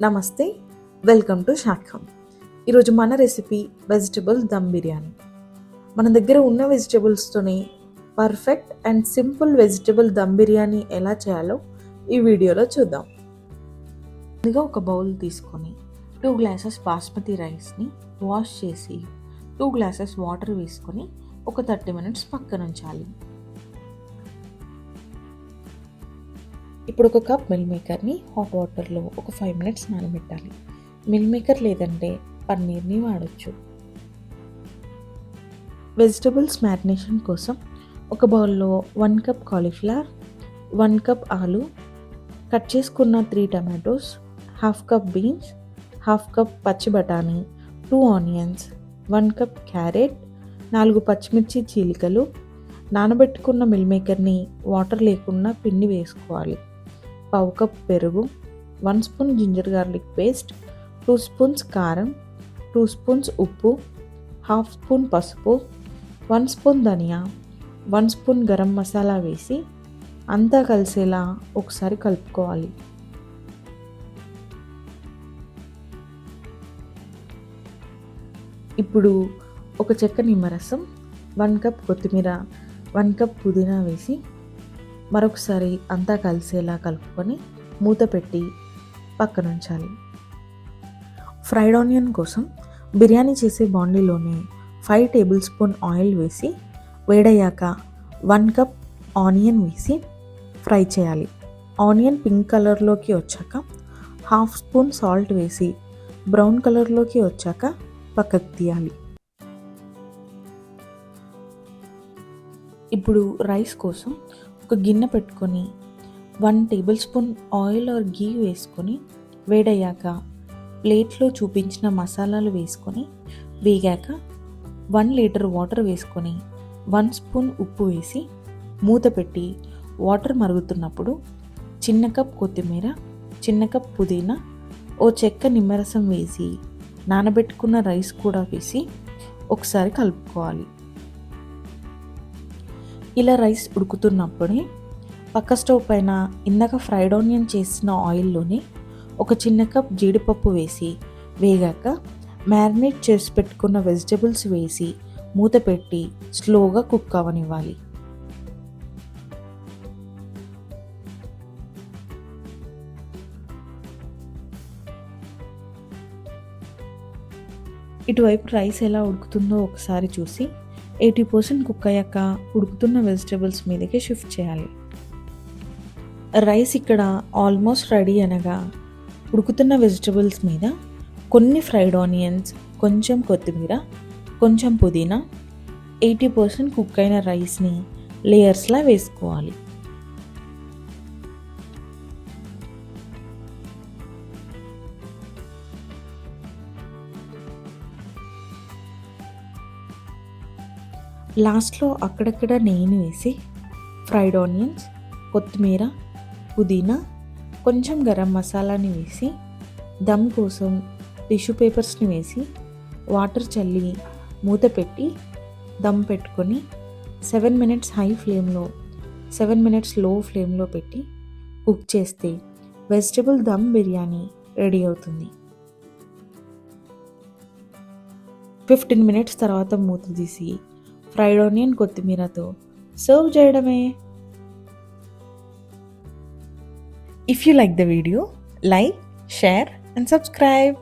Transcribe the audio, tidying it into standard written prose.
నమస్తే, welcome to శాఖం. ఈరోజు మన రెసిపీ వెజిటబుల్ దమ్ బిర్యానీ. మన దగ్గర ఉన్న వెజిటబుల్స్తోనే perfect and simple vegetable dum biryani ఎలా చేయాలో ఈ వీడియోలో చూద్దాం. ముందుగా ఒక బౌల్ తీసుకొని 2 గ్లాసెస్ బాస్మతి రైస్ని వాష్ చేసి 2 గ్లాసెస్ వాటర్ వేసుకొని ఒక 30 minutes పక్కన ఉంచాలి. ఇప్పుడు ఒక కప్ మిల్ మేకర్ని హాట్ వాటర్లో ఒక 5 minutes నానబెట్టాలి. మిల్ మేకర్ లేదంటే పన్నీర్ని వాడచ్చు. వెజిటబుల్స్ మ్యారినేషన్ కోసం ఒక బౌల్లో 1 cup కాలీఫ్లవర్, 1 cup ఆలు, కట్ చేసుకున్న 3 tomatoes, 1/2 cup బీన్స్, 1/2 cup పచ్చి బఠానీ, 2 ఆనియన్స్, 1 cup క్యారెట్, 4 పచ్చిమిర్చి చీలికలు, నానబెట్టుకున్న మిల్ మేకర్ని వాటర్ లేకుండా పిండి వేసుకోవాలి. 1/2 cup పెరుగు, 1 spoon ginger garlic paste, 2 spoons కారం, 2 spoons ఉప్పు, 1/2 spoon పసుపు, 1 spoon ధనియా, 1 spoon గరం మసాలా వేసి అంతా కలిసేలా ఒకసారి కలుపుకోవాలి. ఇప్పుడు ఒక చెక్క నిమ్మరసం, 1 cup కొత్తిమీర, 1 cup పుదీనా వేసి మరొకసారి అంతా కలిసేలా కలుపుకొని మూత పెట్టి పక్కన ఉంచాలి. ఫ్రైడ్ ఆనియన్ కోసం బిర్యానీ చేసే బాండీలోనే 5 tablespoon ఆయిల్ వేసి వేడయ్యాక 1 cup ఆనియన్ వేసి ఫ్రై చేయాలి. ఆనియన్ పింక్ కలర్లోకి వచ్చాక 1/2 spoon సాల్ట్ వేసి బ్రౌన్ కలర్లోకి వచ్చాక పక్కకు తీయాలి. ఇప్పుడు రైస్ కోసం ఒక గిన్నె పెట్టుకొని 1 tablespoon ఆయిల్ ఆర్ గీ వేసుకొని వేడయ్యాక ప్లేట్లో చూపించిన మసాలాలు వేసుకొని వేగాక 1 liter వాటర్ వేసుకొని 1 spoon ఉప్పు వేసి మూత పెట్టి వాటర్ మరుగుతున్నప్పుడు చిన్న కప్ కొత్తిమీర, చిన్న కప్ పుదీనా, ఓ చెక్క నిమ్మరసం వేసి నానబెట్టుకున్న రైస్ కూడా వేసి ఒకసారి కలుపుకోవాలి. ఇలా రైస్ ఉడుకుతున్నప్పుడే పక్క స్టవ్ పైన ఇందాక ఫ్రైడ్ ఆనియన్ చేసిన ఆయిల్లోనే ఒక చిన్న కప్ జీడిపప్పు వేసి వేగాక మ్యారినేట్ చేసి పెట్టుకున్న వెజిటబుల్స్ వేసి మూత పెట్టి స్లోగా కుక్ అవనివ్వాలి. ఇటువైపు రైస్ ఎలా ఉడుకుతుందో ఒకసారి చూసి 80% కుక్ అయ్యాక ఉడుకుతున్న వెజిటబుల్స్ మీదకి షిఫ్ట్ చేయాలి. రైస్ ఇక్కడ ఆల్మోస్ట్ రెడీ అనగా ఉడుకుతున్న వెజిటబుల్స్ మీద కొన్ని ఫ్రైడ్ ఆనియన్స్, కొంచెం కొత్తిమీర, కొంచెం పుదీనా, 80% కుక్ అయిన రైస్ని లేయర్స్లా వేసుకోవాలి. లాస్ట్లో అక్కడక్కడ నెయ్యిని వేసి ఫ్రైడ్ ఆనియన్స్, కొత్తిమీర, పుదీనా, కొంచెం గరం మసాలాని వేసి దమ్ కోసం టిష్యూ పేపర్స్ని వేసి వాటర్ చల్లి మూత పెట్టి దమ్ పెట్టుకొని 7 minutes హై ఫ్లేమ్లో 7 minutes లో ఫ్లేమ్లో పెట్టి కుక్ చేస్తే వెజిటబుల్ దమ్ బిర్యానీ రెడీ అవుతుంది. 15 minutes తర్వాత మూత తీసి ఫ్రైడ్ ఆనియన్ కొత్తిమీరతో సర్వ్ చేయడమే. If you like the video, like, share and subscribe.